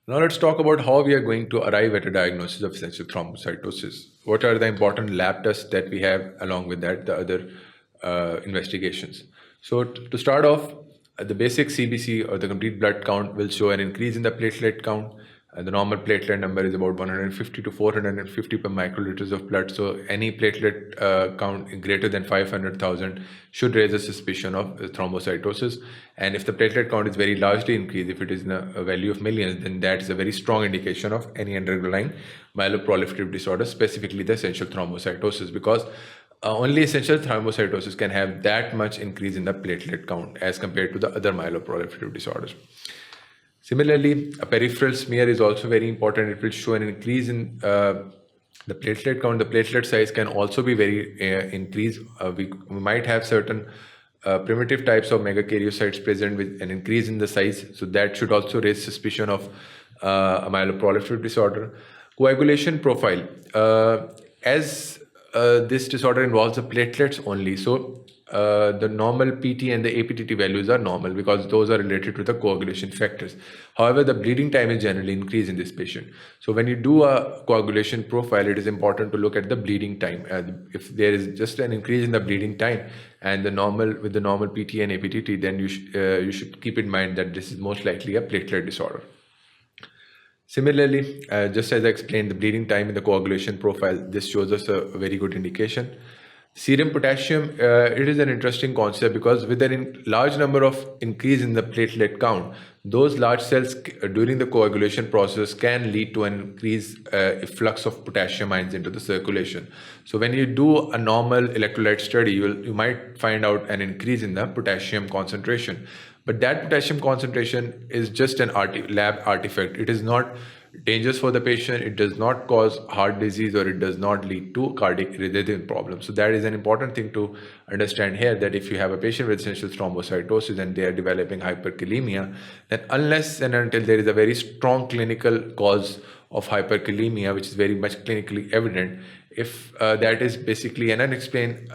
Now let's talk about how we are going to arrive at a diagnosis of essential thrombocytosis. What are the important lab tests that we have along with that, the other investigations. So to start off, the basic CBC or the complete blood count will show an increase in the platelet count. The normal platelet number is about 150 to 450 per microliters of blood. So any platelet count greater than 500,000 should raise a suspicion of thrombocytosis. And if the platelet count is very largely increased, if it is in a value of millions, then that is a very strong indication of any underlying myeloproliferative disorder, specifically the essential thrombocytosis, because only essential thrombocytosis can have that much increase in the platelet count as compared to the other myeloproliferative disorders. Similarly, a peripheral smear is also very important. It will show an increase in the platelet count. The platelet size can also be very increased. We might have certain primitive types of megakaryocytes present with an increase in the size. So that should also raise suspicion of a myeloproliferative disorder. Coagulation profile. As this disorder involves the platelets only, so the normal PT and the APTT values are normal because those are related to the coagulation factors. However, the bleeding time is generally increased in this patient. So when you do a coagulation profile, it is important to look at the bleeding time. If there is just an increase in the bleeding time and the normal PT and APTT, then you should keep in mind that this is most likely a platelet disorder. Similarly, just as I explained, the bleeding time in the coagulation profile, this shows us a very good indication. Serum potassium, it is an interesting concept because with a large number of increase in the platelet count, those large cells during the coagulation process can lead to an increased efflux of potassium ions into the circulation. So when you do a normal electrolyte study, you might find out an increase in the potassium concentration. But that potassium concentration is just an lab artifact. It is not dangerous for the patient. It does not cause heart disease or it does not lead to cardiac rhythm problems. So that is an important thing to understand here, that if you have a patient with essential thrombocytosis and they are developing hyperkalemia, then unless and until there is a very strong clinical cause of hyperkalemia, which is very much clinically evident, if that is basically an unexplained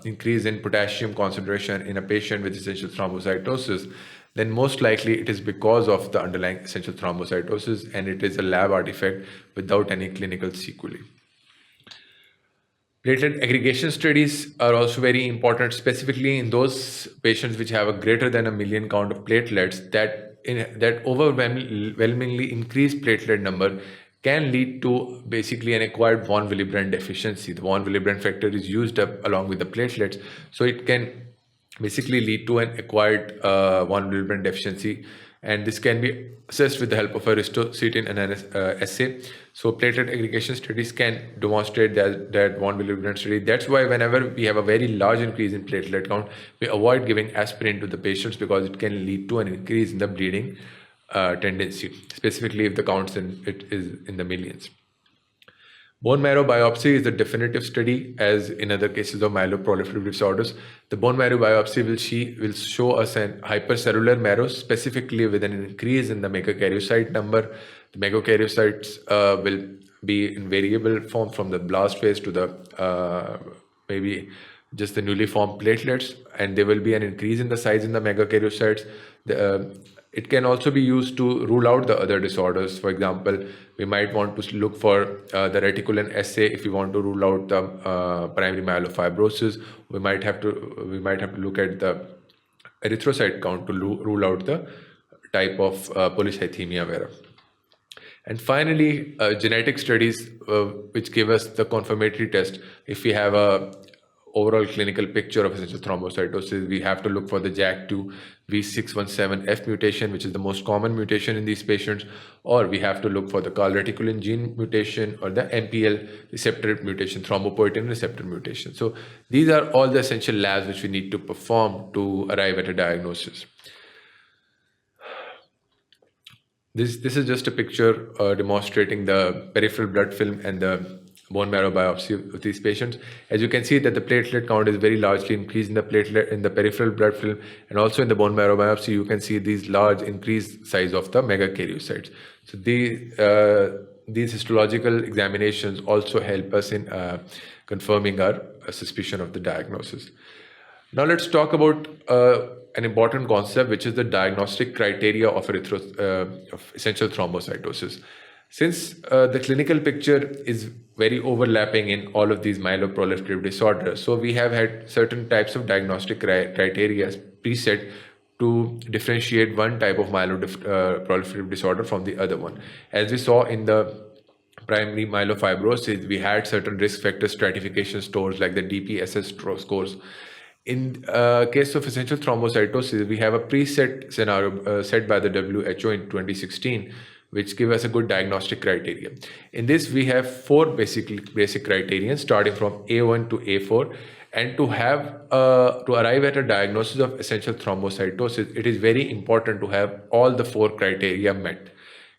increase in potassium concentration in a patient with essential thrombocytosis, then most likely it is because of the underlying essential thrombocytosis and it is a lab artifact without any clinical sequelae. Platelet aggregation studies are also very important, specifically in those patients which have a greater than 1 million count of platelets. That overwhelmingly increased platelet number can lead to basically an acquired von Willebrand deficiency. The von Willebrand factor is used up along with the platelets, so it can basically lead to an acquired von Willebrand deficiency, and this can be assessed with the help of a ristocetin assay. So platelet aggregation studies can demonstrate that von Willebrand study. That's why whenever we have a very large increase in platelet count, we avoid giving aspirin to the patients because it can lead to an increase in the bleeding tendency, specifically if the counts it is in the millions. Bone marrow biopsy is the definitive study, as in other cases of myeloproliferative disorders. The bone marrow biopsy will show us an hypercellular marrow, specifically with an increase in the megakaryocyte number. The megakaryocytes will be in variable form from the blast phase to the maybe just the newly formed platelets, and there will be an increase in the size in the megakaryocytes. It can also be used to rule out the other disorders. For example, we might want to look for the reticulin assay if we want to rule out the primary myelofibrosis. We might have to look at the erythrocyte count to rule out the type of polycythemia vera. And finally, genetic studies which give us the confirmatory test. If we have a overall clinical picture of essential thrombocytosis, we have to look for the JAK2 V617F mutation, which is the most common mutation in these patients, or we have to look for the CALR reticulin gene mutation or the MPL receptor mutation, thrombopoietin receptor mutation. So these are all the essential labs which we need to perform to arrive at a diagnosis. This is just a picture demonstrating the peripheral blood film and the bone marrow biopsy of these patients. As you can see that the platelet count is very largely increased in the peripheral blood film, and also in the bone marrow biopsy you can see these large increased size of the megakaryocytes. So these histological examinations also help us in confirming our suspicion of the diagnosis. Now let's talk about an important concept, which is the diagnostic criteria of of essential thrombocytosis. Since the clinical picture is very overlapping in all of these myeloproliferative disorders, so we have had certain types of diagnostic criteria preset to differentiate one type of myeloproliferative disorder from the other one. As we saw in the primary myelofibrosis, we had certain risk factor stratification scores like the DPSS scores. In case of essential thrombocytosis, we have a preset scenario set by the WHO in 2016, which give us a good diagnostic criteria. In this, we have four basic criterion starting from A1 to A4. And to arrive at a diagnosis of essential thrombocytosis, it is very important to have all the four criteria met.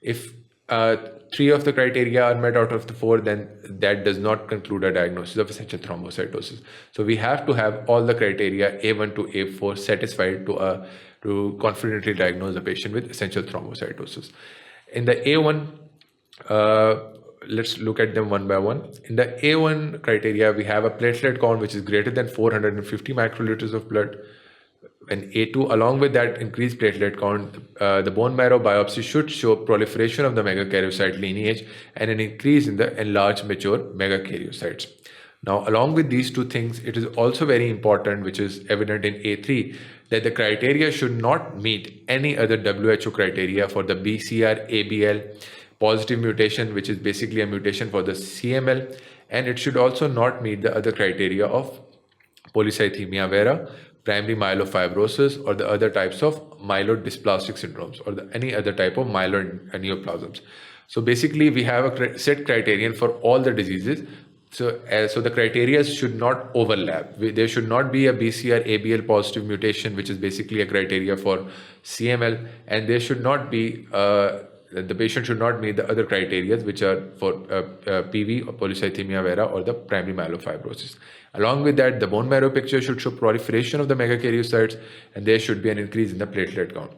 If three of the criteria are met out of the four, then that does not conclude a diagnosis of essential thrombocytosis. So we have to have all the criteria A1 to A4 satisfied to confidently diagnose a patient with essential thrombocytosis. In the A1, let's look at them one by one. In the A1 criteria, we have a platelet count which is greater than 450 microliters of blood. And A2, along with that increased platelet count, the bone marrow biopsy should show proliferation of the megakaryocyte lineage and an increase in the enlarged mature megakaryocytes. Now, along with these two things, it is also very important, which is evident in A3, that the criteria should not meet any other WHO criteria for the BCR-ABL positive mutation, which is basically a mutation for the CML, and it should also not meet the other criteria of polycythemia vera, primary myelofibrosis, or the other types of myelodysplastic syndromes, or any other type of myeloneoplasms. So basically, we have a set criterion for all the diseases. So the criteria should not overlap. There should not be a BCR-ABL positive mutation, which is basically a criteria for CML, and there should not be the patient should not meet the other criteria, which are for PV or polycythemia vera or the primary myelofibrosis. Along with that, the bone marrow picture should show proliferation of the megakaryocytes, and there should be an increase in the platelet count.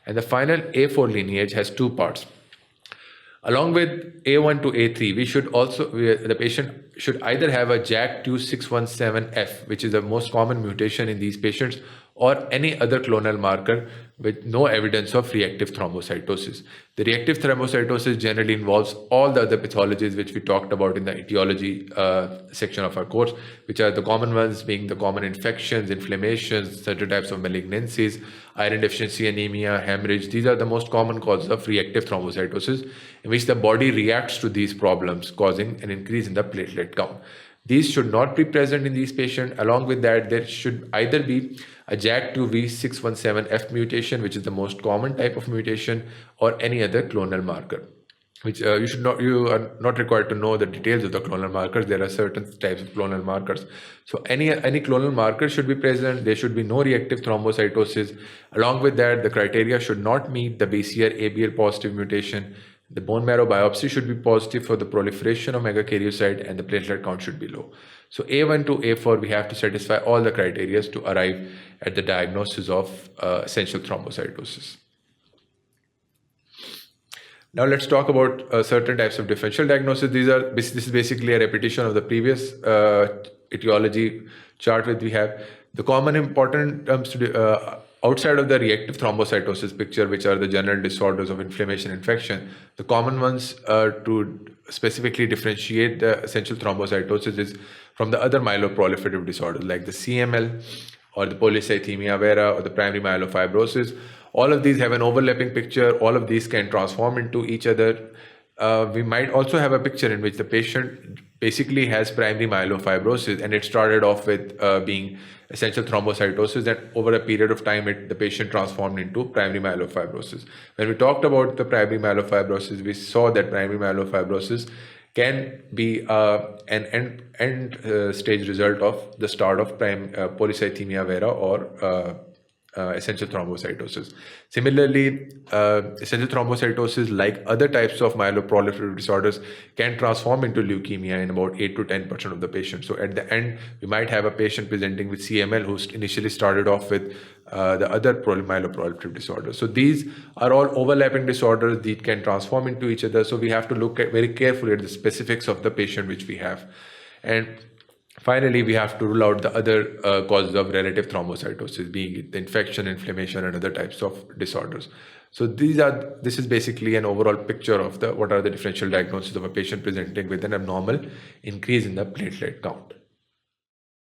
And the final A4 lineage has two parts. Along with A1 to A3, the patient should either have a JAK-2 which is the most common mutation in these patients, or any other clonal marker with no evidence of reactive thrombocytosis. The reactive thrombocytosis generally involves all the other pathologies which we talked about in the etiology section of our course, which are the common ones being the common infections, inflammations, certain types of malignancies, iron deficiency anemia, hemorrhage. These are the most common causes of reactive thrombocytosis, in which the body reacts to these problems, causing an increase in the platelet count. These should not be present in these patients. Along with that, there should either be a JAK2V617F mutation, which is the most common type of mutation, or any other clonal marker, which you are not required to know the details of the clonal markers. There are certain types of clonal markers. So any clonal marker should be present. There should be no reactive thrombocytosis. Along with that, the criteria should not meet the BCR-ABL positive mutation. The bone marrow biopsy should be positive for the proliferation of megakaryocyte, and the platelet count should be low. So A1 to A4, we have to satisfy all the criteria to arrive at the diagnosis of essential thrombocytosis. Now let's talk about certain types of differential diagnosis. This is basically a repetition of the previous etiology chart that we have. The common important terms to outside of the reactive thrombocytosis picture, which are the general disorders of inflammation, infection, the common ones to specifically differentiate the essential thrombocytosis is from the other myeloproliferative disorders like the CML or the polycythemia vera or the primary myelofibrosis. All of these have an overlapping picture. All of these can transform into each other. We might also have a picture in which the patient basically has primary myelofibrosis, and it started off with being essential thrombocytosis, and over a period of time the patient transformed into primary myelofibrosis. When we talked about the primary myelofibrosis, we saw that primary myelofibrosis can be an end stage result of the start of polycythemia vera or essential thrombocytosis. Similarly, essential thrombocytosis, like other types of myeloproliferative disorders, can transform into leukemia in about 8 to 10% of the patients. So at the end, we might have a patient presenting with CML who initially started off with the other myeloproliferative disorders. So these are all overlapping disorders. These can transform into each other. So we have to look very carefully at the specifics of the patient which we have. And Finally, we have to rule out the other causes of relative thrombocytosis, being it the infection, inflammation, and other types of disorders. So this is basically an overall picture of the what are the differential diagnoses of a patient presenting with an abnormal increase in the platelet count.